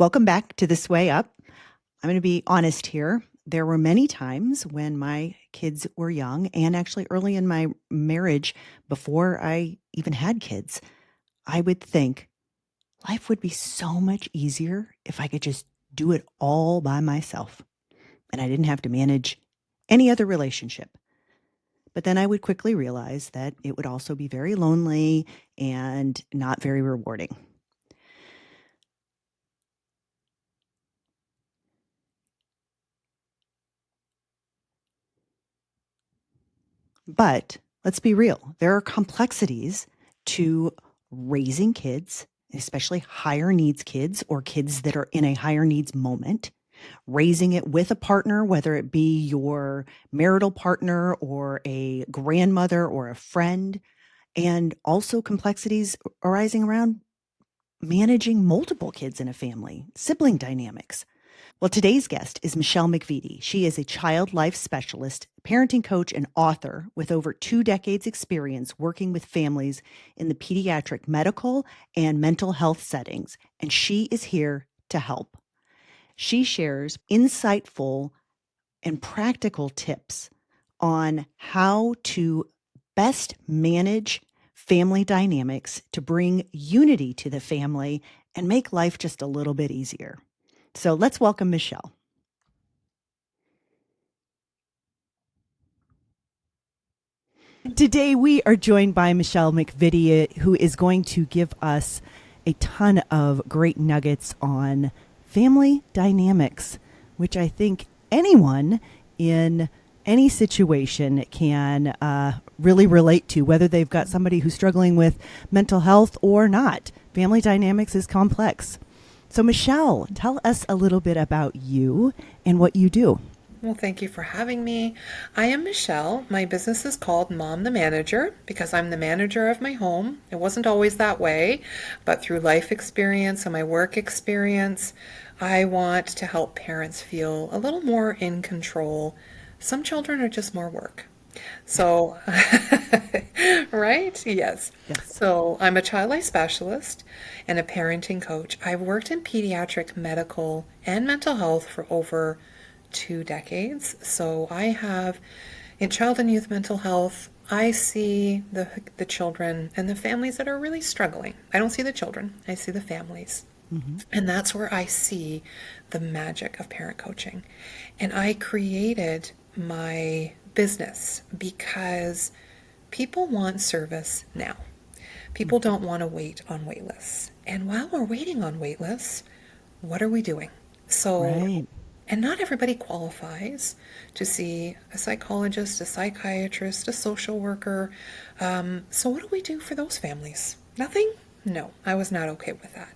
Welcome back to This Way Up. I'm going to be honest here. There were many times when my kids were young and actually early in my marriage, before I even had kids, I would think life would be so much easier if I could just do it all by myself and I didn't have to manage any other relationship. But then I would quickly realize that it would also be very lonely and not very rewarding. But let's be real, there are complexities to raising kids, especially higher needs kids or kids that are in a higher needs moment, raising it with a partner, whether it be your marital partner or a grandmother or a friend, and also complexities arising around managing multiple kids in a family, sibling dynamics. Well, today's guest is Michelle McVittie. She is a child life specialist, parenting coach, and author with over 2 decades experience working with families in the pediatric medical and mental health settings, and she is here to help. She shares insightful and practical tips on how to best manage family dynamics to bring unity to the family and make life just a little bit easier. So let's welcome Michelle. Today, we are joined by Michelle McVittie, who is going to give us a ton of great nuggets on family dynamics, which I think anyone in any situation can really relate to, whether they've got somebody who's struggling with mental health or not. Family dynamics is complex. So, Michelle, tell us a little bit about you and what you do. Well, thank you for having me. I am Michelle. My business is called Mom the Manager because I'm the manager of my home. It wasn't always that way, but through life experience and my work experience, I want to help parents feel a little more in control. Some children are just more work. So, right? Yes. Yes. So, I'm a child life specialist and a parenting coach. I've worked in pediatric medical and mental health for over 2 decades. So, I have in child and youth mental health, I see the children and the families that are really struggling. I don't see the children, I see the families. Mm-hmm. And that's where I see the magic of parent coaching. And I created my business because people want service now. People don't want to wait on wait lists. And while we're waiting on wait lists, what are we doing? So, Right. and not everybody qualifies to see a psychologist, a psychiatrist, a social worker. So, what do we do for those families? Nothing? No, I was not okay with that.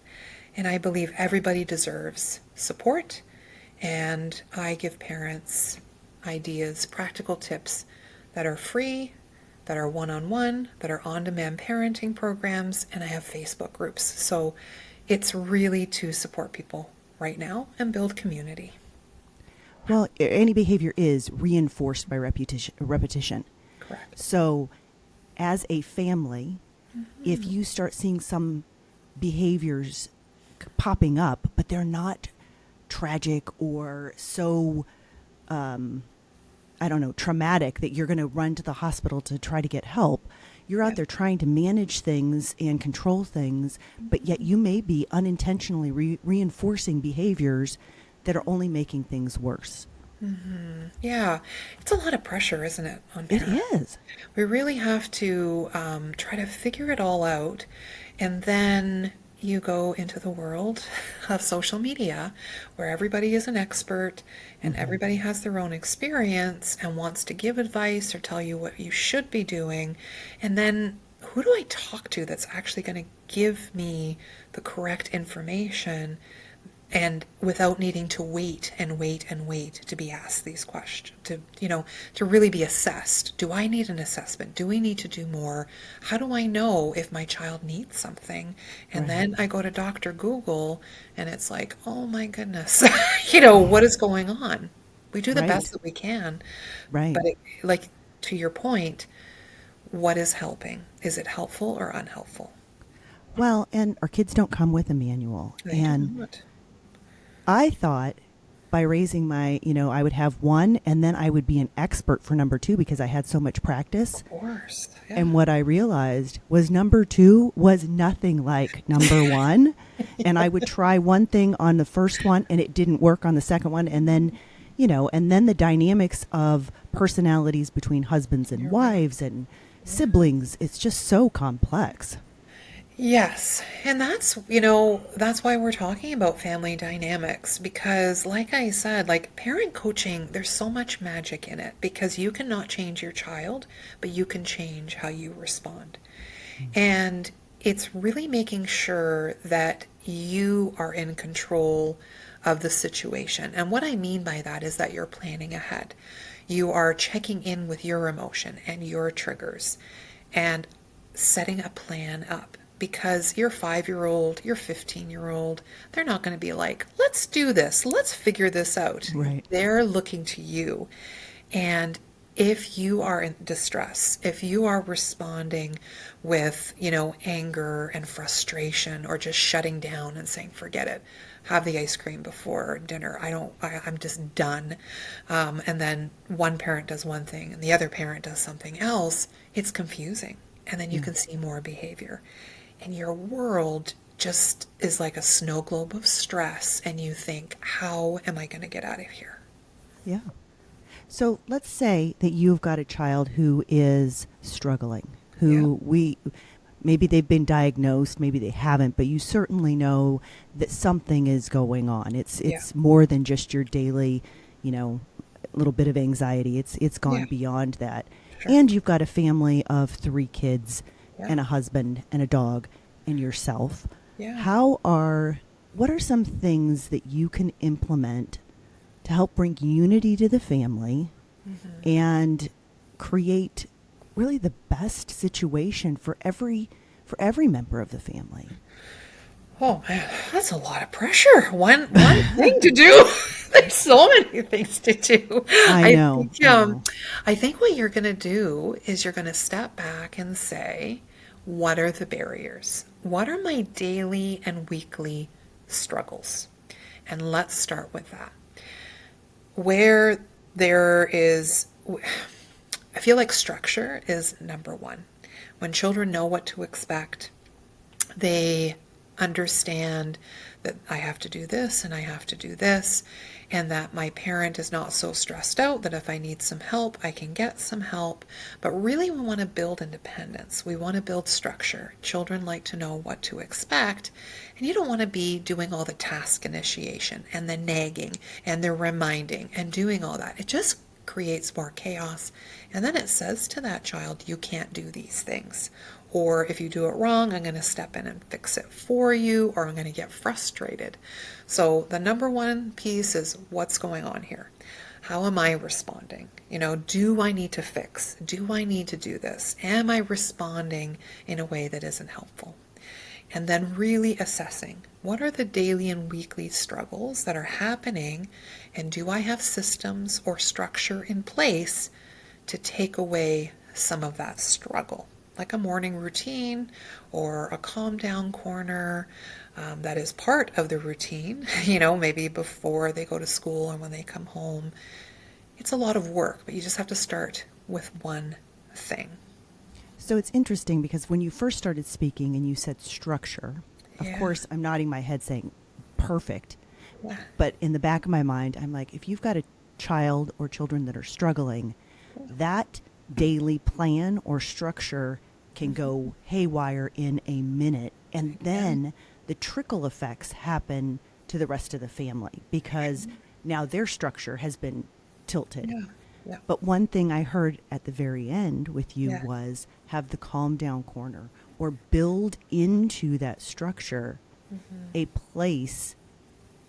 And I believe everybody deserves support. And I give parents ideas, practical tips that are free, that are one on one, that are on demand parenting programs, and I have Facebook groups. So it's really to support people right now and build community. Well, any behavior is reinforced by repetition. Correct. So, as a family, if Mhm. you start seeing some behaviors popping up, but they're not tragic or so, um, I don't know, traumatic that you're going to run to the hospital to try to get help, you're out Yes. there trying to manage things and control things, but yet you may be unintentionally reinforcing behaviors that are only making things worse. Yeah, it's a lot of pressure, isn't it, on It parents? is. We really have to try to figure it all out. And then you go into the world of social media where everybody is an expert and Mm-hmm. everybody has their own experience and wants to give advice or tell you what you should be doing. And then who do I talk to that's actually going to give me the correct information and without needing to wait and wait and wait to be asked these questions, to really be assessed? Do I need an assessment? Do we need to do more? How do I know if my child needs something? And Right. then I go to Dr. Google and it's like, oh my goodness, what is going on? We do the Right. best that we can, Right. but like, to your point, what is helping? Is it helpful or unhelpful? Well, and our kids don't come with a manual. They do And not. I thought by raising my, I would have one and then I would be an expert for number two because I had so much practice. Of course. Yeah. And what I realized was number two was nothing like number one. And I would try one thing on the first one and it didn't work on the second one. And then, and then the dynamics of personalities between husbands and You're right. wives and Yeah. siblings, it's just so complex. Yes, and that's why we're talking about family dynamics because like I said, like parent coaching, there's so much magic in it because you cannot change your child, but you can change how you respond. And it's really making sure that you are in control of the situation. And what I mean by that is that you're planning ahead. You are checking in with your emotion and your triggers and setting a plan up because your 5-year-old, your 15-year-old, they're not going to be like, let's do this, let's figure this out. Right. They're looking to you. And if you are in distress, if you are responding with, anger and frustration or just shutting down and saying, forget it, have the ice cream before dinner. I'm just done. And then one parent does one thing and the other parent does something else. It's confusing. And then you Yeah. can see more behavior. And your world just is like a snow globe of stress. And you think, how am I going to get out of here? Yeah. So let's say that you've got a child who is struggling, Yeah, who maybe they've been diagnosed, maybe they haven't, but you certainly know that something is going on. It's yeah, it's more than just your daily, you know, little bit of anxiety. It's yeah, gone beyond that. sure. And you've got a family of 3 kids Yeah, and a husband and a dog and yourself. yeah. What are some things that you can implement to help bring unity to the family Hmm. and create really the best situation for every member of the family? Oh man, that's a lot of pressure. One thing to do. There's so many things to do. I I know, think I um know. I think what you're gonna do is you're gonna step back and say, what are the barriers? What are my daily and weekly struggles? And let's start with that. Where there is, I feel like structure is number one. When children know what to expect, they understand that I have to do this and I have to do this, and that my parent is not so stressed out that if I need some help, I can get some help. But really, we want to build independence. We want to build structure. Children like to know what to expect, and you don't want to be doing all the task initiation and the nagging and the reminding and doing all that. It just creates more chaos. And then it says to that child, you can't do these things. Or if you do it wrong, I'm going to step in and fix it for you, or I'm going to get frustrated. So the number one piece is what's going on here? How am I responding? Do I need to fix? Do I need to do this? Am I responding in a way that isn't helpful? And then really assessing what are the daily and weekly struggles that are happening, and do I have systems or structure in place to take away some of that struggle, like a morning routine or a calm down corner that is part of the routine, maybe before they go to school or when they come home. It's a lot of work, but you just have to start with one thing. So it's interesting because when you first started speaking and you said structure, of Yeah, course, I'm nodding my head saying perfect. yeah, But in the back of my mind, I'm like, if you've got a child or children that are struggling, that daily plan or structure can go haywire in a minute. And yeah, then the trickle effects happen to the rest of the family because now their structure has been tilted. yeah, yeah, But one thing I heard at the very end with you yeah. was have the calm down corner or build into that structure Mhm. a place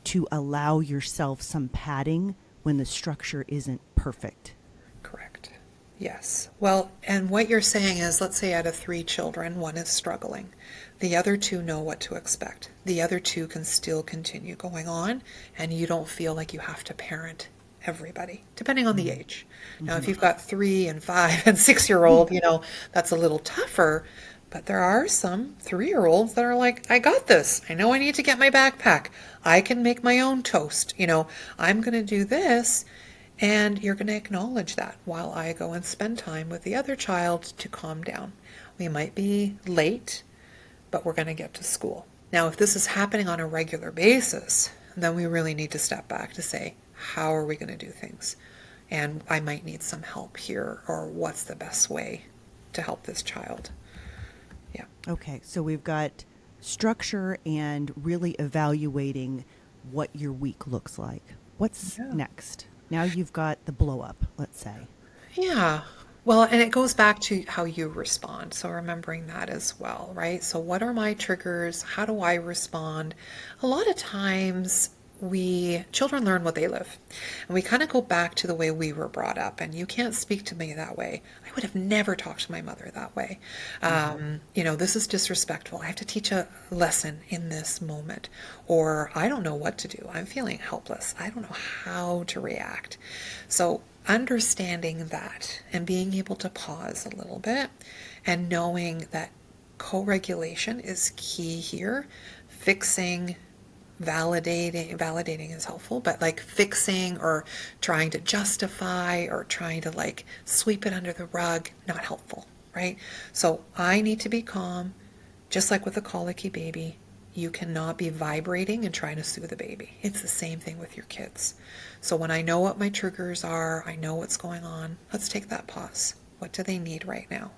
to allow yourself some padding when the structure isn't perfect. Correct. Yes. Well, and what you're saying is, let's say out of 3 children, one is struggling. The other two know what to expect. The other two can still continue going on, and you don't feel like you have to parent everybody, depending on the age. Now, if Mm-hmm. you've got 3 and 5 and 6-year-old, that's a little tougher, But there are some 3-year-olds that are like, I got this. I know I need to get my backpack. I can make my own toast. I'm going to do this. And you're going to acknowledge that while I go and spend time with the other child to calm down. We might be late, but we're going to get to school. Now, if this is happening on a regular basis, then we really need to step back to say, how are we going to do things? And I might need some help here, or what's the best way to help this child? Yeah. Okay, so we've got structure and really evaluating what your week looks like. What's Yeah. next? Now you've got the blow up, let's say. Yeah. Well, and it goes back to how you respond. So remembering that as well, right? So what are my triggers? How do I respond? A lot of times children learn what they live. And we kind of go back to the way we were brought up. And you can't speak to me that way. I would have never talked to my mother that way. This is disrespectful. I have to teach a lesson in this moment. Or I don't know what to do. I'm feeling helpless. I don't know how to react. So understanding that and being able to pause a little bit and knowing that co-regulation is key here. Validating is helpful, but like fixing or trying to justify or trying to like sweep it under the rug, not helpful, right? So I need to be calm, just like with a colicky baby. You cannot be vibrating and trying to soothe the baby. It's the same thing with your kids. So when I know what my triggers are, I know what's going on, let's take that pause. What do they need right now?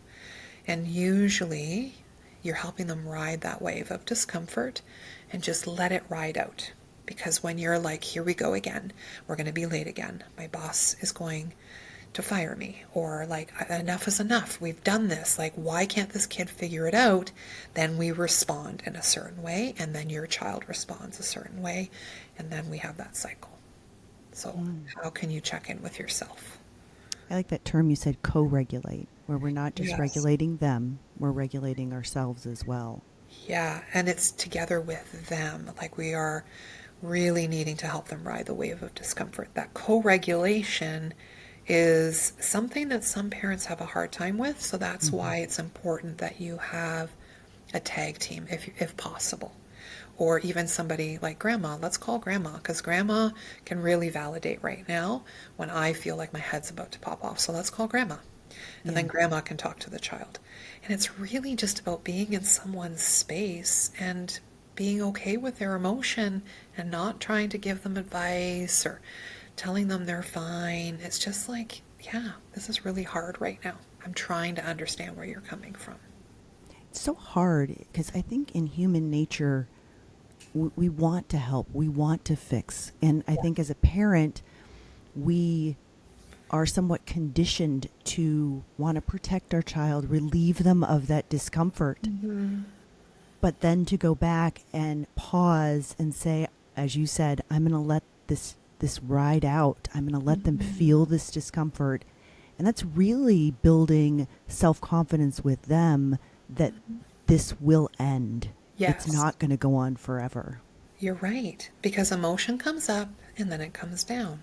And usually you're helping them ride that wave of discomfort and just let it ride out. Because when you're like, here we go again, we're going to be late again, my boss is going to fire me, or like, enough is enough, we've done this, like, why can't this kid figure it out? Then we respond in a certain way, and then your child responds a certain way, and then we have that cycle. So how can you check in with yourself? I like that term you said, co-regulate, where we're not just Yes. regulating them, we're regulating ourselves as well. Yeah, and it's together with them. Like we are really needing to help them ride the wave of discomfort. That co-regulation is something that some parents have a hard time with, so that's Mm-hmm. why it's important that you have a tag team if possible. Or even somebody like grandma. Let's call grandma, because grandma can really validate right now when I feel like my head's about to pop off. So let's call grandma. And then Yeah. grandma can talk to the child. And it's really just about being in someone's space and being okay with their emotion and not trying to give them advice or telling them they're fine. It's just like, yeah, this is really hard right now. I'm trying to understand where you're coming from. It's so hard because I think in human nature, we want to help, we want to fix. And I think as a parent, we are somewhat conditioned to want to protect our child, relieve them of that discomfort, Mm-hmm. but then to go back and pause and say, as you said, I'm going to let this ride out. I'm going to let them Mm-hmm. feel this discomfort. And that's really building self-confidence with them that this will end. It's Yes, not going to go on forever. you're right. Because emotion comes up and then it comes down.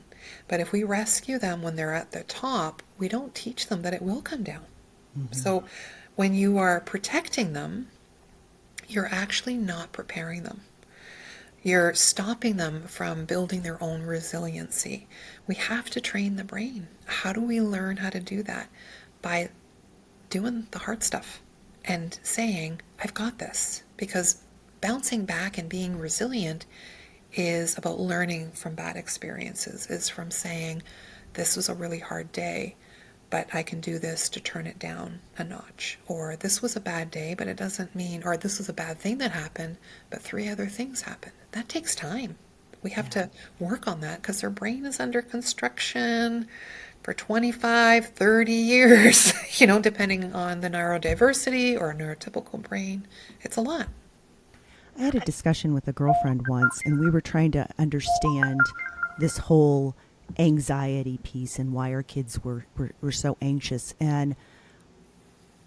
But if we rescue them when they're at the top, we don't teach them that it will come down. Mm-hmm. So when you are protecting them, you're actually not preparing them. You're stopping them from building their own resiliency. We have to train the brain. How do we learn how to do that? By doing the hard stuff and saying, I've got this. Because bouncing back and being resilient is about learning from bad experiences, is from saying, this was a really hard day, but I can do this to turn it down a notch. Or this was a bad day, but it doesn't mean, or this was a bad thing that happened, but 3 other things happened. That takes time. We have Yeah. to work on that because their brain is under construction for 25, 30 years, depending on the neurodiversity or neurotypical brain. It's a lot. I had a discussion with a girlfriend once, and we were trying to understand this whole anxiety piece and why our kids were so anxious. And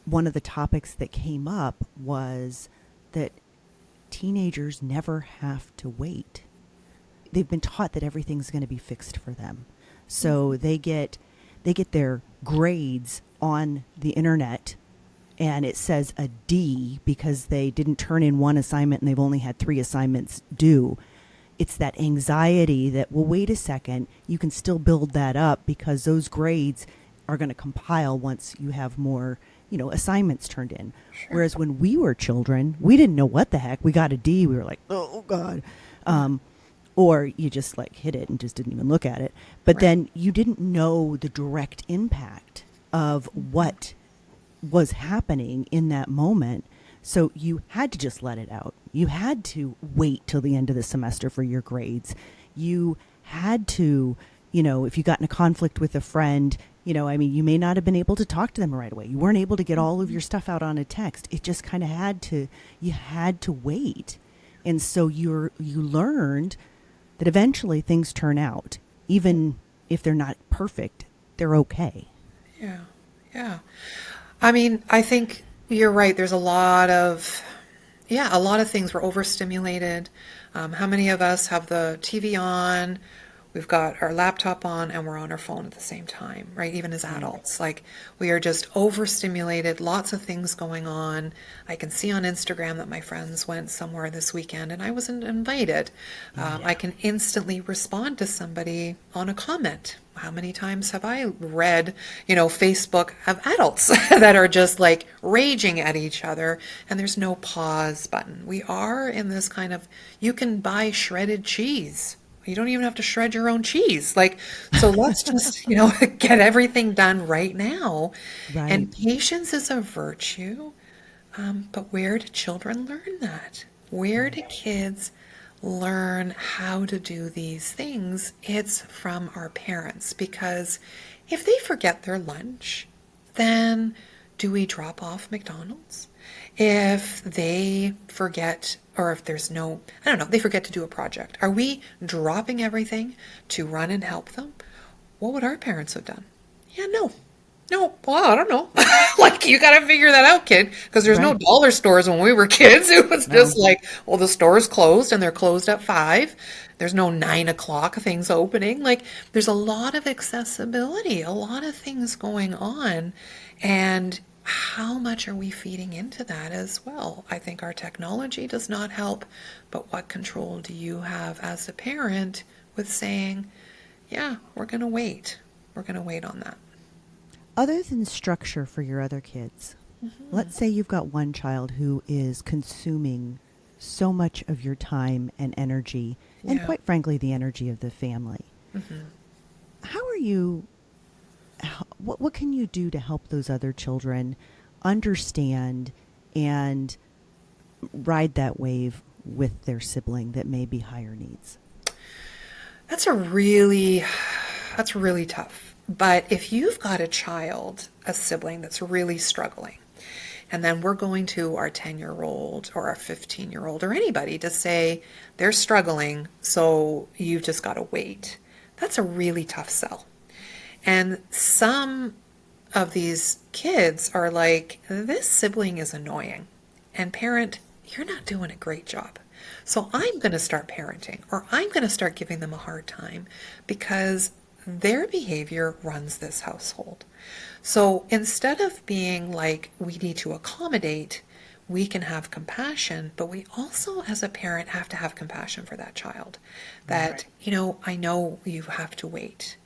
one of the topics that came up was that teenagers never have to wait. They've been taught that everything's going to be fixed for them. So they get their grades on the internet and it says a D because they didn't turn in one assignment and they've only had 3 assignments due. It's that anxiety that, well, wait a second, you can still build that up because those grades are going to compile once you have more, assignments turned in. Sure. Whereas when we were children, we didn't know what the heck. We got a D. We were like, oh, God. Um, or you just like hit it and just didn't even look at it. But Right. then you didn't know the direct impact of what was happening in that moment. So you had to just let it out. You had to wait till the end of the semester for your grades. You had to, if you got in a conflict with a friend, you may not have been able to talk to them right away. You weren't able to get all of your stuff out on a text. It just kind of you had to wait. And so you learned that eventually things turn out. Even if they're not perfect, they're okay. Yeah. Yeah. I mean, I think you're right. There's a lot of things. We're overstimulated. How many of us have the TV on? We've got our laptop on and we're on our phone at the same time, right? Even as Right. adults, like we are just overstimulated, lots of things going on. I can see on Instagram that my friends went somewhere this weekend and I wasn't invited. I Yeah. can instantly respond to somebody on a comment. How many times have I read, Facebook of adults that are just like raging at each other and there's no pause button. We are in this kind of, you can buy shredded cheese. You don't even have to shred your own cheese. Like, so let's just, get everything done right now. Right. And patience is a virtue. But where do children learn that? Where do kids learn how to do these things? It's from our parents. Because if they forget their lunch, then do we drop off McDonald's? If they forget, or if there's no, I don't know, they forget to do a project, are we dropping everything to run and help them? What would our parents have done? Yeah, no. No, well, I don't know. Like, you got to figure that out, kid, because there's no Right. dollar stores when we were kids. It was just No. like, well, the store's closed and they're closed at 5. There's no 9 o'clock things opening. Like, there's a lot of accessibility, a lot of things going on. And how much are we feeding into that as well? I think our technology does not help, but what control do you have as a parent with saying, yeah, we're going to wait. We're going to wait on that. Other than structure for your other kids, let's say you've got one child who is consuming so much of your time and energy, and Yeah. quite frankly, the energy of the family. Hmm. How are you? What can you do to help those other children understand and ride that wave with their sibling that may be higher needs? That's a really, that's really tough. But if you've got a child, a sibling that's really struggling, and then we're going to our 10-year-old or our 15-year-old or anybody to say they're struggling, so you've just got to wait. That's a really tough sell. And some of these kids are like, this sibling is annoying. And parent, you're not doing a great job. So I'm going to start parenting, or I'm going to start giving them a hard time because their behavior runs this household. So instead of being like, we need to accommodate, we can have compassion, but we also, as a parent, have to have compassion for that child. That, Right. I know you have to wait.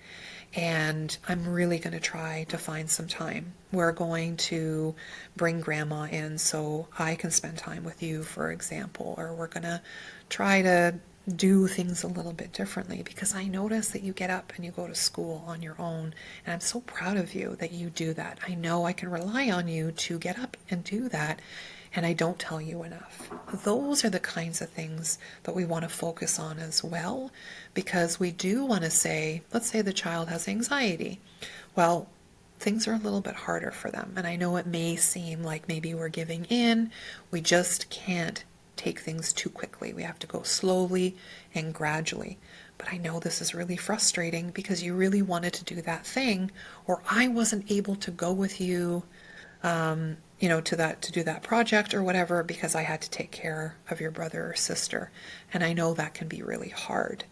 And I'm really going to try to find some time. We're going to bring grandma in so I can spend time with you, for example, or we're going to try to do things a little bit differently because I notice that you get up and you go to school on your own. And I'm so proud of you that you do that. I know I can rely on you to get up and do that. And I don't tell you enough. Those are the kinds of things that we want to focus on as well, because we do want to say, let's say the child has anxiety. Well, things are a little bit harder for them. And I know it may seem like maybe we're giving in. We just can't take things too quickly. We have to go slowly and gradually. But I know this is really frustrating because you really wanted to do that thing, or I wasn't able to go with you to do that project or whatever because I had to take care of your brother or sister. And I know that can be really hard.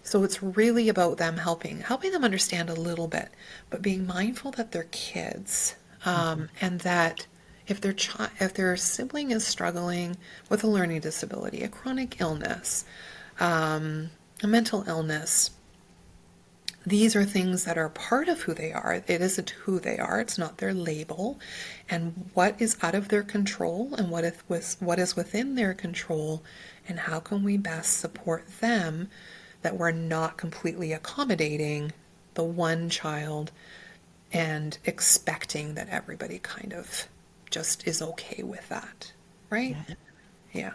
So it's really about them helping them understand a little bit, but being mindful that they're kids, and that if their sibling is struggling with a learning disability, a chronic illness, a mental illness, these are things that are part of who they are. It isn't who they are. It's not their label. And what is out of their control and what is within their control, and how can we best support them that we're not completely accommodating the one child and expecting that everybody kind of just is okay with that, right? Yeah. Yeah.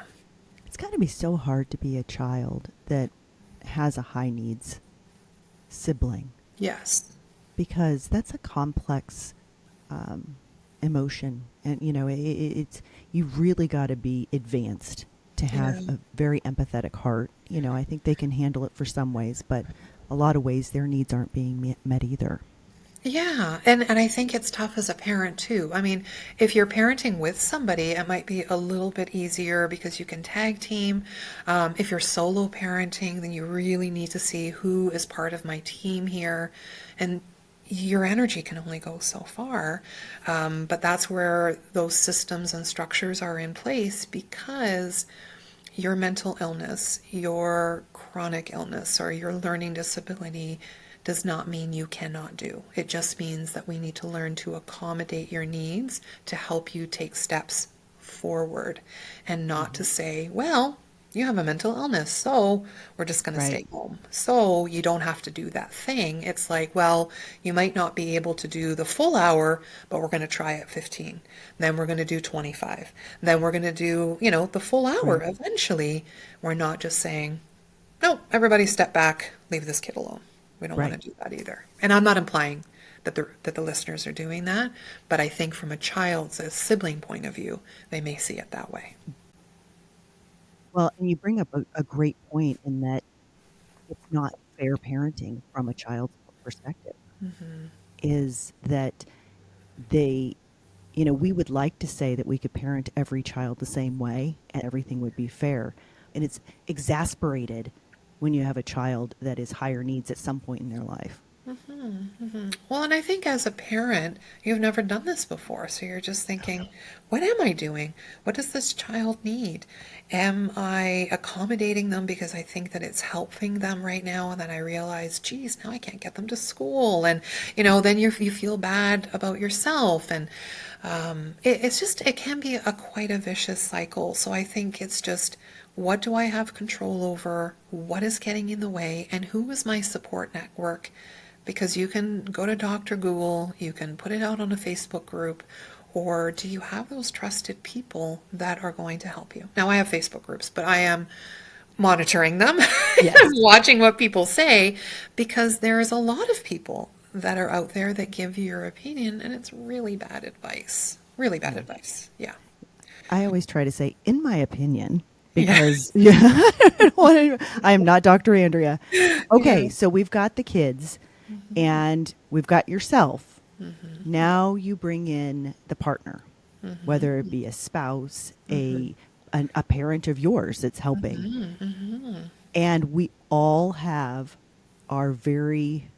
It's got to be so hard to be a child that has a high needs sibling, Yes. because that's a complex um, emotion, and it's you really got to be advanced to Yeah. have a very empathetic heart. I think they can handle it for some ways, but a lot of ways their needs aren't being met either. Yeah, and I think it's tough as a parent too. I mean, if you're parenting with somebody, it might be a little bit easier because you can tag team. If you're solo parenting, then you really need to see who is part of my team here, and your energy can only go so far. But that's where those systems and structures are in place, because your mental illness, your chronic illness, or your learning disability does not mean you cannot do. It just means that we need to learn to accommodate your needs to help you take steps forward, and not Hmm. to say, well, you have a mental illness, so we're just going to Right. stay home. So you don't have to do that thing. It's like, well, you might not be able to do the full hour, but we're going to try at 15. Then we're going to do 25. Then we're going to do, the full hour Right. eventually. We're not just saying, no, everybody step back, leave this kid alone. We don't want to Right. do that either. And I'm not implying that the listeners are doing that, but I think from a child's, a sibling point of view, they may see it that way. Well, and you bring up a great point in that it's not fair parenting from a child's perspective, is that they, we would like to say that we could parent every child the same way and everything would be fair. And it's exasperated when you have a child that is higher needs at some point in their life. Well, and I think as a parent, you've never done this before. So you're just thinking, what am I doing? What does this child need? Am I accommodating them because I think that it's helping them right now? And then I realize, geez, now I can't get them to school. And, then you feel bad about yourself. And it's just, it can be quite a vicious cycle. So I think it's just, what do I have control over? What is getting in the way? And who is my support network? Because you can go to Dr. Google, you can put it out on a Facebook group, or do you have those trusted people that are going to help you? Now, I have Facebook groups, but I am monitoring them and Yes. watching what people say, because there's a lot of people that are out there that give you your opinion, and it's really bad advice. Really bad Yeah. advice. Yeah. I always try to say, in my opinion, Yeah. because yeah, I am not Dr. Andrea. Yeah. Okay, so we've got the kids and we've got yourself. Mm-hmm. Now you bring in the partner, whether it be a spouse, Mm-hmm. a parent of yours that's helping. Mm-hmm. Mm-hmm. And we all have our very,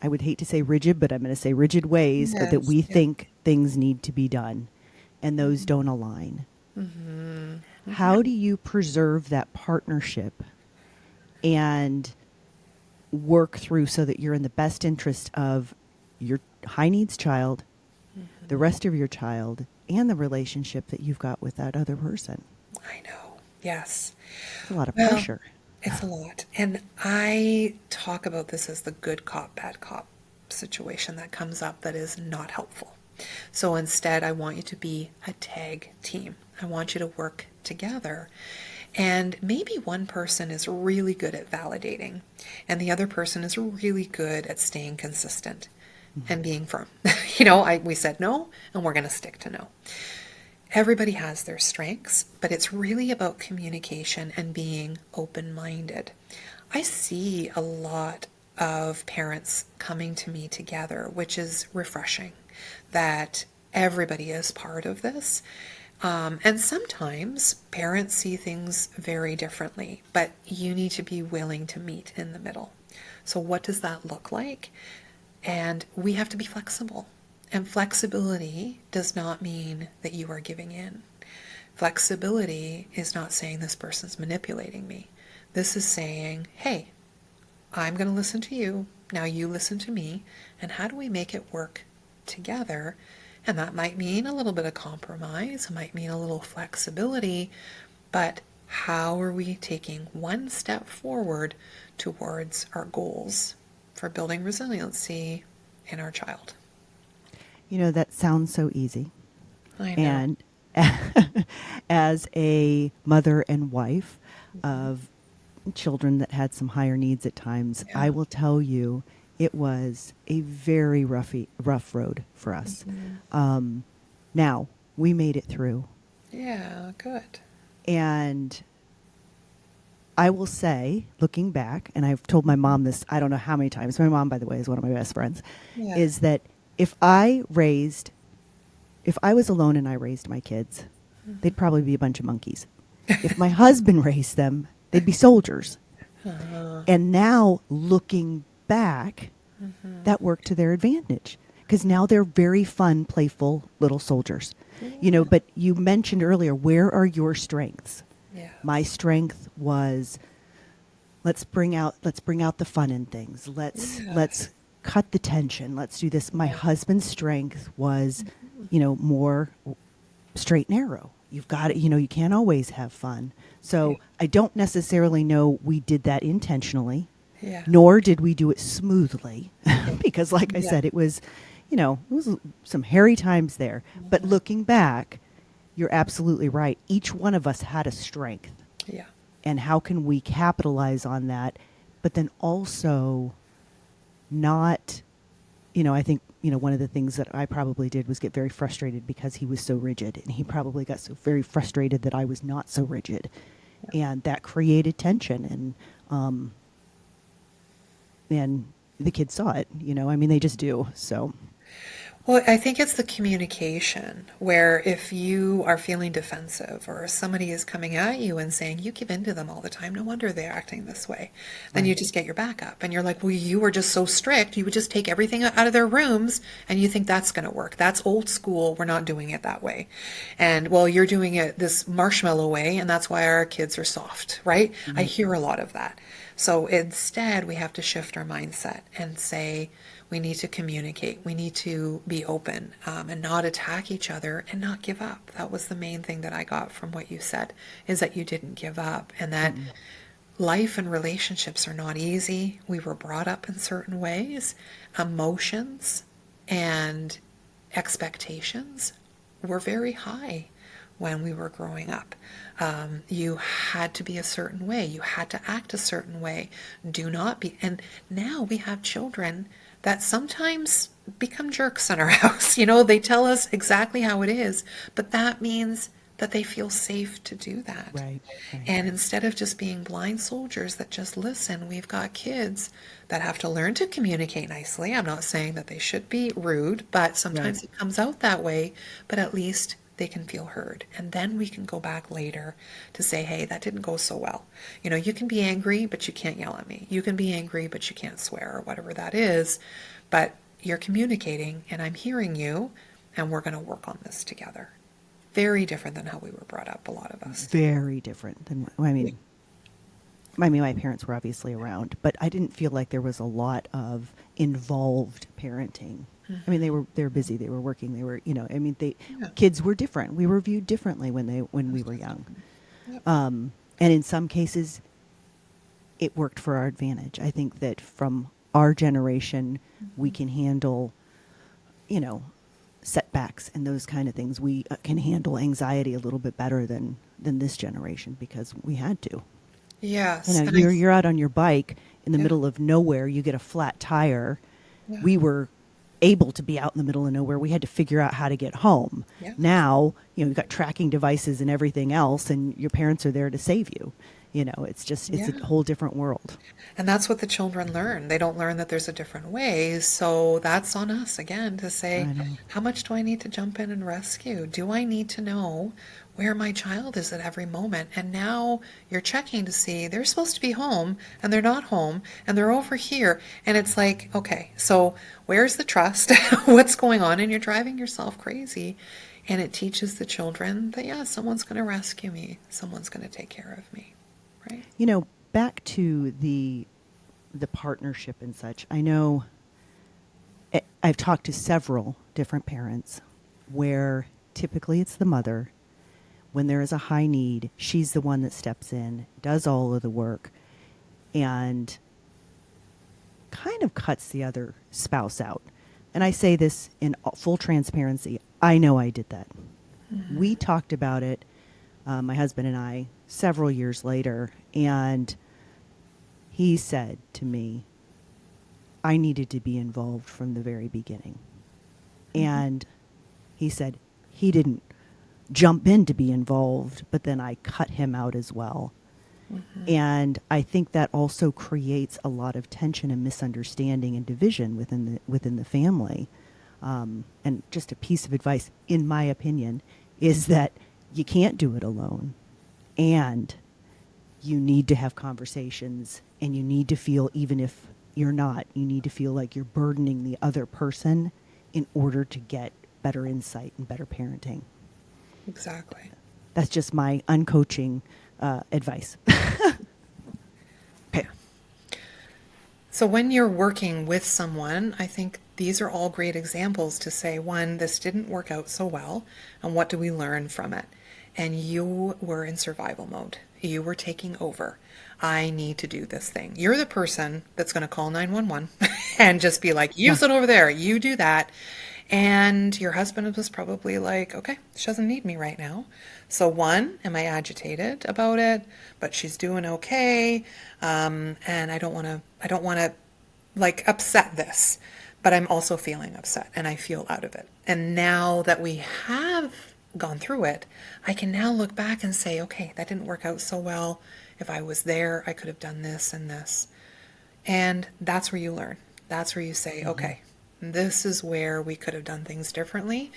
I would hate to say rigid, but I'm going to say rigid ways that Yes. we Yeah. think things need to be done, and those don't align. Mm-hmm. How do you preserve that partnership and work through so that you're in the best interest of your high needs child, the rest of your child, and the relationship that you've got with that other person? I know. Yes. It's a lot of Well, pressure. it's a lot. And I talk about this as the good cop, bad cop situation that comes up that is not helpful. So instead, I want you to be a tag team. I want you to work together. And maybe one person is really good at validating, and the other person is really good at staying consistent and being firm. We said no, and we're going to stick to no. Everybody has their strengths, but it's really about communication and being open-minded. I see a lot of parents coming to me together, which is refreshing, that everybody is part of this. And sometimes parents see things very differently, but you need to be willing to meet in the middle. So what does that look like? And we have to be flexible. And flexibility does not mean that you are giving in. Flexibility is not saying this person's manipulating me. This is saying, hey, I'm going to listen to you. Now you listen to me. And how do we make it work together? And that might mean a little bit of compromise. It might mean a little flexibility. But how are we taking one step forward towards our goals for building resiliency in our child? You know, that sounds so easy. I know. And as a mother and wife of children that had some higher needs at times, Yeah. I will tell you it was a very rough road for us. Now, we made it through. Yeah, good. And I will say, looking back, and I've told my mom this, I don't know how many times. My mom, by the way, is one of my best friends, Yeah. is that if I was alone and I raised my kids, they'd probably be a bunch of monkeys. If my husband raised them, they'd be soldiers. And now looking back, that worked to their advantage because now they're very fun, playful little soldiers. You know, but you mentioned earlier, where are your strengths? Yeah. My strength was let's bring out the fun in things. Let's cut the tension. Let's do this. My husband's strength was, you know, more straight and narrow. You've got it, you know, you can't always have fun. So I don't necessarily know we did that intentionally, Yeah. nor did we do it smoothly because like I Yeah. said, it was, you know, it was some hairy times there. But looking back, you're absolutely right. Each one of us had a strength. Yeah. And how can we capitalize on that? But then also not, you know, I think, you know, one of the things that I probably did was get very frustrated because he was so rigid. And he probably got so very frustrated that I was not so rigid. And that created tension. And the kids saw it, you know, I mean, they just do. So, Well, I think it's the communication where if you are feeling defensive or somebody is coming at you and saying you give in to them all the time, no wonder they're acting this way, then you right. just get your back up and you're like, well, you were just so strict. You would just take everything out of their rooms and you think that's going to work. That's old school. We're not doing it that way. And well, you're doing it this marshmallow way, and that's why our kids are soft, right? I Right. hear a lot of that. So instead, we have to shift our mindset and say, we need to communicate. We need to be open and not attack each other and not give up. That was the main thing that I got from what you said, is that you didn't give up and that Mm-mm. life and relationships are not easy. We were brought up in certain ways. Emotions and expectations were very high when we were growing up. You had to be a certain way. You had to act a certain way. Do not be. And now we have children that sometimes become jerks in our house. You know, they tell us exactly how it is, but that means that they feel safe to do that. Right. Right. And instead of just being blind soldiers that just listen, we've got kids that have to learn to communicate nicely. I'm not saying that they should be rude, but Right. sometimes it comes out that way, but at least they can feel heard. And then we can go back later to say, hey, that didn't go so well. You know, you can be angry, but you can't yell at me. You can be angry, but you can't swear or whatever that is. But you're communicating and I'm hearing you and we're going to work on this together. Very different than how we were brought up, a lot of us. Very different than, I mean, my parents were obviously around, but I didn't feel like there was a lot of involved parenting. I mean, they were busy, they were working, they were, you know, I mean, Yeah. kids were different. We were viewed differently when we were young. Yep. And in some cases, it worked for our advantage. I think that from our generation, we can handle, you know, setbacks and those kind of things. We can handle anxiety a little bit better than this generation because we had to. You Yes. know, And you're out on your bike in the yeah, middle of nowhere, you get a flat tire. yeah, We were able to be out in the middle of nowhere. We had to figure out how to get home. yeah, Now, you know, you've got tracking devices and everything else and your parents are there to save you. It's just, it's Yeah. a whole different world. And that's what the children learn. They don't learn that there's a different way. So that's on us again to say, I know. how much do I need to jump in and rescue? Do I need to know where my child is at every moment? And now you're checking to see they're supposed to be home and they're not home and they're over here. And it's like, okay, so where's the trust? What's going on? And you're driving yourself crazy. And it teaches the children that, yeah, someone's going to rescue me, someone's going to take care of me, right? Back to the partnership and such. I know I've talked to several different parents where typically it's the mother. When there is a high need, she's the one that steps in, does all of the work, and kind of cuts the other spouse out. And I say this in full transparency. I know I did that. We talked about it, my husband and I, several years later, and he said to me, I needed to be involved from the very beginning. And he said he didn't jump in to be involved, but then I cut him out as well. And I think that also creates a lot of tension and misunderstanding and division within the family. And just a piece of advice, in my opinion, is that you can't do it alone, and you need to have conversations, and you need to feel, even if you're not, you need to feel like you're burdening the other person in order to get better insight and better parenting. Exactly. That's just my uncoaching advice. Okay. So when you're working with someone, I think these are all great examples to say, one, this didn't work out so well, and what do we learn from it? And you were in survival mode. You were taking over. I need to do this thing. You're the person that's going to call 911 and just be like, you Yeah. sit over there, you do that. And your husband was probably like, okay, she doesn't need me right now. So one, am I agitated about it? But she's doing okay. And I don't want to like upset this, but I'm also feeling upset and I feel out of it. And now that we have gone through it, I can now look back and say, okay, that didn't work out so well. If I was there, I could have done this and this. And that's where you learn. That's where you say, okay, this is where we could have done things differently.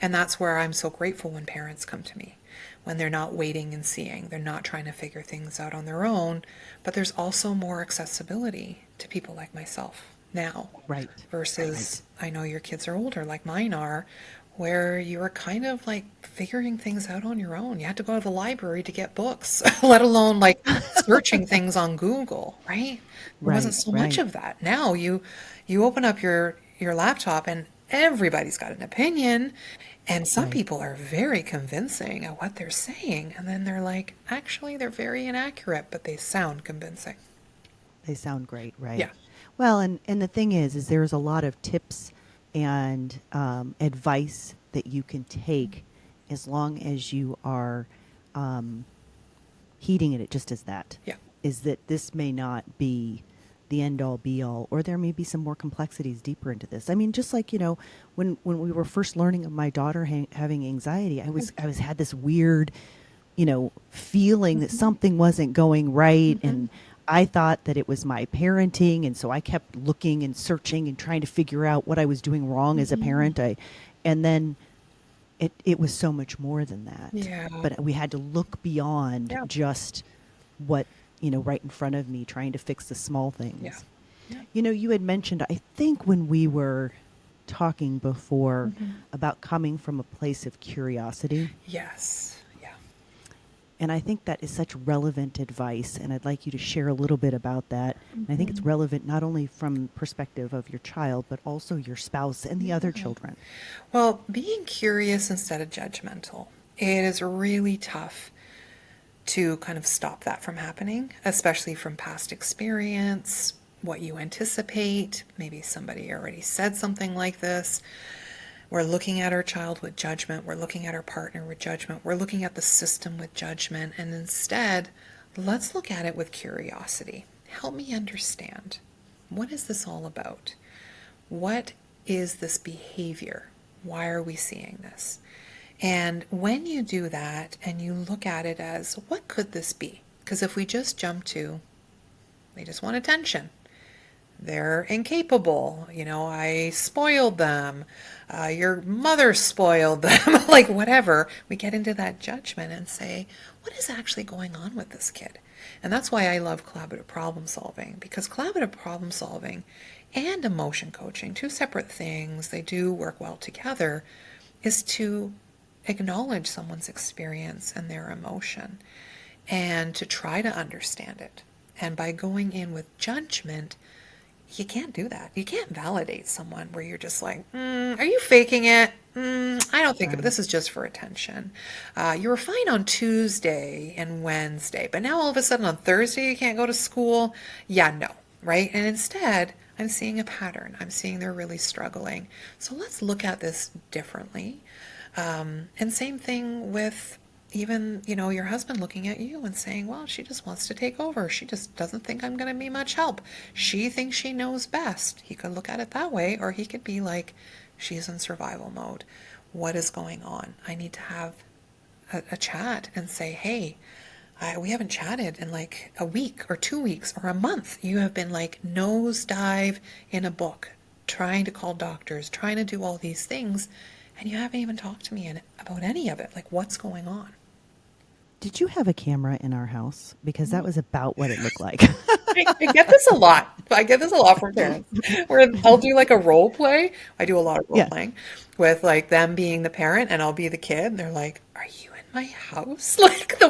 And that's where I'm so grateful when parents come to me, when they're not waiting and seeing, they're not trying to figure things out on their own. But there's also more accessibility to people like myself now Right. versus I know your kids are older like mine are, where you were kind of like figuring things out on your own. You had to go to the library to get books, let alone like searching things on Google, right? There wasn't Right. so much Right. of that. Now you open up your laptop and everybody's got an opinion, and some Right. people are very convincing at what they're saying, and then they're like, actually they're very inaccurate, but they sound convincing. They sound great, right? Yeah. Well, and the thing is there's a lot of tips and advice that you can take as long as you are um, heeding it just as that. Yeah. Is that this may not be the end all be all, or there may be some more complexities deeper into this. I mean, just like when we were first learning of my daughter having anxiety, I was had this weird feeling that something wasn't going right. And I thought that it was my parenting. And so I kept looking and searching and trying to figure out what I was doing wrong as a parent. And then it was so much more than that. Yeah. But we had to look beyond Yeah. just what, right in front of me, trying to fix the small Yeah. things. Yeah. You had mentioned, I think when we were talking before about coming from a place of curiosity. Yes. Yeah. And I think that is such relevant advice, and I'd like you to share a little bit about that. And I think it's relevant not only from perspective of your child, but also your spouse and the other children. Well, being curious instead of judgmental, it is really tough to kind of stop that from happening, especially from past experience, what you anticipate. Maybe somebody already said something like this. We're looking at our child with judgment. We're looking at our partner with judgment. We're looking at the system with judgment. And instead, let's look at it with curiosity. Help me understand. What is this all about? What is this behavior? Why are we seeing this? And when you do that and you look at it as, what could this be? Because if we just jump to, they just want attention, they're incapable, I spoiled them, your mother spoiled them, like whatever, we get into that judgment and say, what is actually going on with this kid? And that's why I love collaborative problem solving, because collaborative problem solving and emotion coaching, two separate things, they do work well together, is to acknowledge someone's experience and their emotion and to try to understand it. And by going in with judgment, you can't do that. You can't validate someone where you're just like, are you faking it? I don't think Right. this is just for attention. You were fine on Tuesday and Wednesday, but now all of a sudden on Thursday you can't go to school. Yeah, no, right? And instead, I'm seeing a pattern. I'm seeing they're really struggling. So let's look at this differently. And same thing with even, your husband looking at you and saying, well, she just wants to take over. She just doesn't think I'm going to be much help. She thinks she knows best. He could look at it that way, or he could be like, she's in survival mode. What is going on? I need to have a chat and say, hey, we haven't chatted in like a week or 2 weeks or a month. You have been like nosedive in a book, trying to call doctors, trying to do all these things, and you haven't even talked to me about any of it. Like, what's going on? Did you have a camera in our house? Because that was about what it looked like. I get this a lot. I get this a lot from parents where I'll do like a role play. I do a lot of role Yeah. playing with like them being the parent and I'll be the kid. And they're like, are you in my house? Like the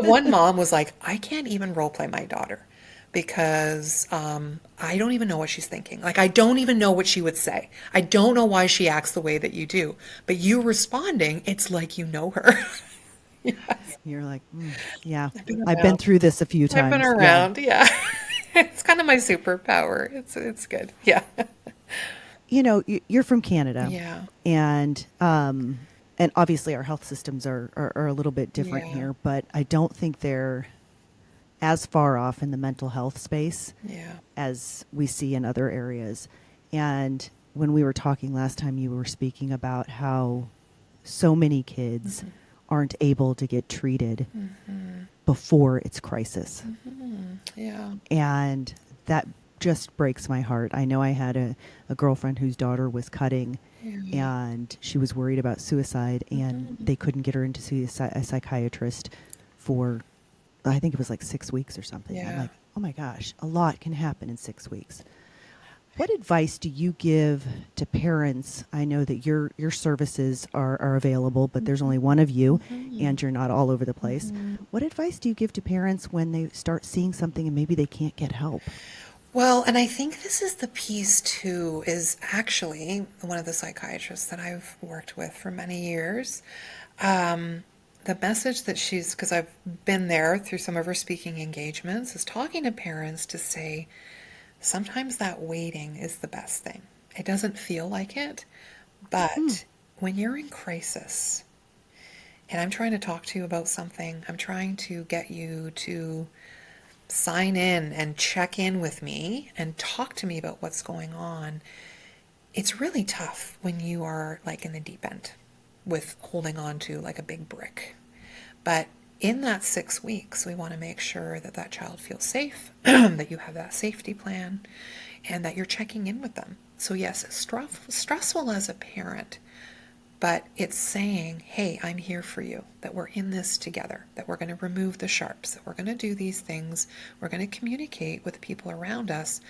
one mom was like, I can't even role play my daughter because I don't even know what she's thinking. Like, I don't even know what she would say. I don't know why she acts the way that you do. But you responding, it's like you know her. Yes, You're like, yeah, I've been I've been around. through this a few I've been times. Yeah. around, yeah. It's kind of my superpower. It's good. Yeah. You're from Canada, Yeah. and obviously our health systems are a little bit different Yeah. here, but I don't think they're as far off in the mental health space Yeah. as we see in other areas. And when we were talking last time, you were speaking about how so many kids Mhm. aren't able to get treated Mhm. before it's crisis. Mhm. Yeah. And that just breaks my heart. I know I had a girlfriend whose daughter was cutting Yeah. and she was worried about suicide, and Mhm. they couldn't get her into see a psychiatrist for, I think it was like 6 weeks or something. I'm Yeah. like, oh my gosh, a lot can happen in 6 weeks. What advice do you give to parents? I know that your services are available, but there's only one of you Mhm. and you're not all over the place. Mhm. What advice do you give to parents when they start seeing something and maybe they can't get help? Well, and I think this is the piece too, is actually one of the psychiatrists that I've worked with for many years. Um, the message that she's, because I've been there through some of her speaking engagements, is talking to parents to say, sometimes that waiting is the best thing. It doesn't feel like it, Mm. but when you're in crisis and I'm trying to talk to you about something, I'm trying to get you to sign in and check in with me and talk to me about what's going on, it's really tough when you are like in the deep end with holding on to like a big brick. But in that 6 weeks, we want to make sure that that child feels safe, that you have that safety plan, and that you're checking in with them. So yes, it's stressful as a parent, but it's saying, hey, I'm here for you, that we're in this together, that we're going to remove the sharps, that we're going to do these things, we're going to communicate with the people around us,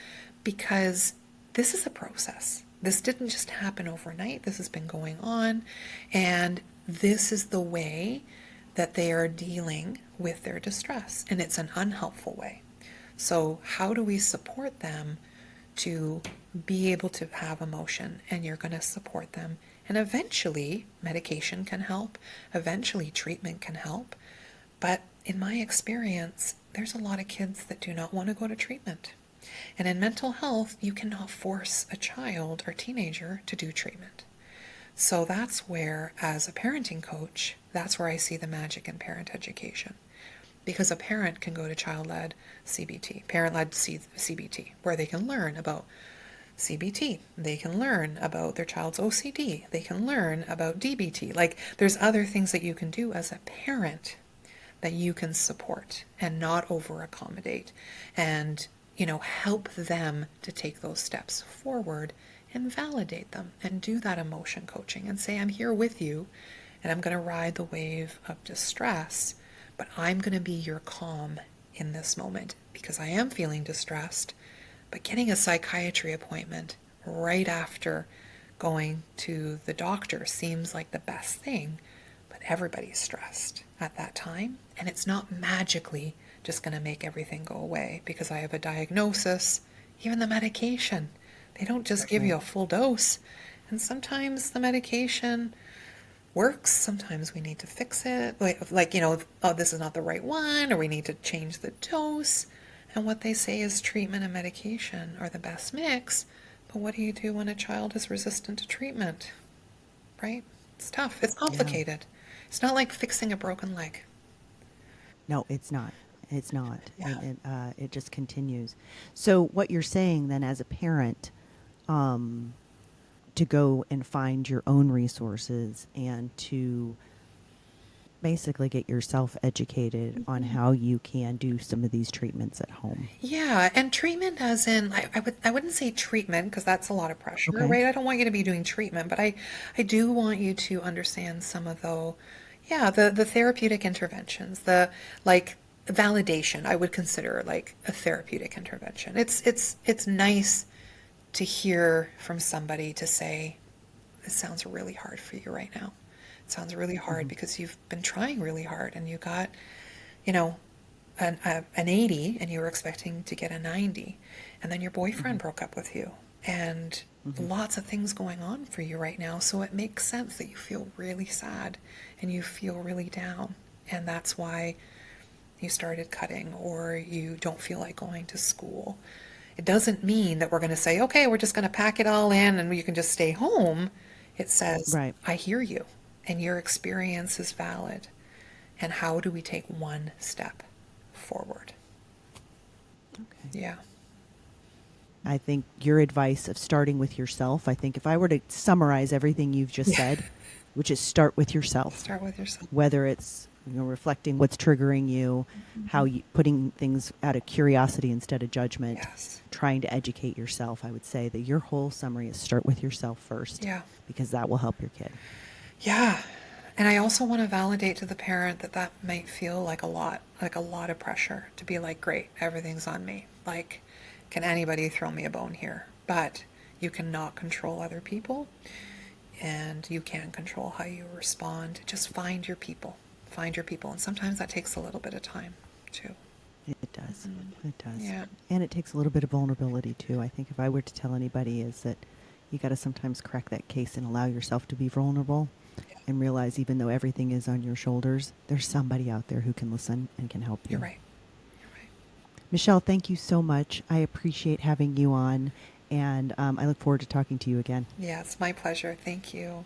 because this is a process. This didn't just happen overnight. This has been going on, and this is the way that they are dealing with their distress, and it's an unhelpful way. So how do we support them to be able to have emotion? And you're going to support them. And eventually, medication can help. Eventually, treatment can help. But in my experience, there's a lot of kids that do not want to go to treatment. And in mental health, you cannot force a child or teenager to do treatment. So that's where, as a parenting coach, that's where I see the magic in parent education. Because a parent can go to child-led CBT, parent-led CBT, where they can learn about CBT. They can learn about their child's OCD. They can learn about DBT. Like, there's other things that you can do as a parent that you can support and not over accommodate, and help them to take those steps forward and validate them and do that emotion coaching and say, I'm here with you and I'm going to ride the wave of distress, but I'm going to be your calm in this moment because I am feeling distressed. But getting a psychiatry appointment right after going to the doctor seems like the best thing, but everybody's stressed at that time, and it's not magically just going to make everything go away because I have a diagnosis. Even the medication, they don't just give you a full dose, and sometimes the medication works, sometimes we need to fix it, oh, this is not the right one, or we need to change the dose. And what they say is treatment and medication are the best mix. But what do you do when a child is resistant to treatment? Right? It's tough. It's Yeah. complicated. It's not like fixing a broken leg. No, it's not. It's not. Yeah. It just continues. So what you're saying then as a parent, um, to go and find your own resources and to basically get yourself educated on how you can do some of these treatments at home. Yeah, and treatment as in I wouldn't say treatment because that's a lot of pressure, Okay. right? I don't want you to be doing treatment, but I do want you to understand some of the therapeutic interventions, the like validation I would consider like a therapeutic intervention. It's nice to hear from somebody to say, this sounds really hard for you right now. It sounds really hard Hmm. because you've been trying really hard and you got, you know, an 80 and you were expecting to get a 90. And then your Hmm. boyfriend broke up with you. And Hmm. lots of things going on for you right now. So it makes sense that you feel really sad and you feel really down. And that's why you started cutting or you don't feel like going to school. It doesn't mean that we're going to say, okay, we're just going to pack it all in and you can just stay home. It says, Right. I hear you and your experience is valid. And how do we take one step forward? Okay. Yeah. I think your advice of starting with yourself, I think if I were to summarize everything you've just Yeah. said, which is start with yourself, Start with yourself. whether it's reflecting what's triggering you, how you putting things out of curiosity instead of judgment, Yes. trying to educate yourself. I would say that your whole summary is start with yourself first Yeah. because that will help your kid. Yeah. And I also want to validate to the parent that that might feel like a lot of pressure to be like, great, everything's on me. Like, can anybody throw me a bone here? But you cannot control other people and you can control how you respond. Just find your people. Find your people. And sometimes that takes a little bit of time too. It does. It does. Yeah. And it takes a little bit of vulnerability too. I think if I were to tell anybody is that you got to sometimes crack that case and allow yourself to be vulnerable and realize even though everything is on your shoulders, there's somebody out there who can listen and can help You're you. right. You're right. Michelle, thank you so much. I appreciate having you on, and I look forward to talking to you again. Yeah, it's my pleasure. Thank you.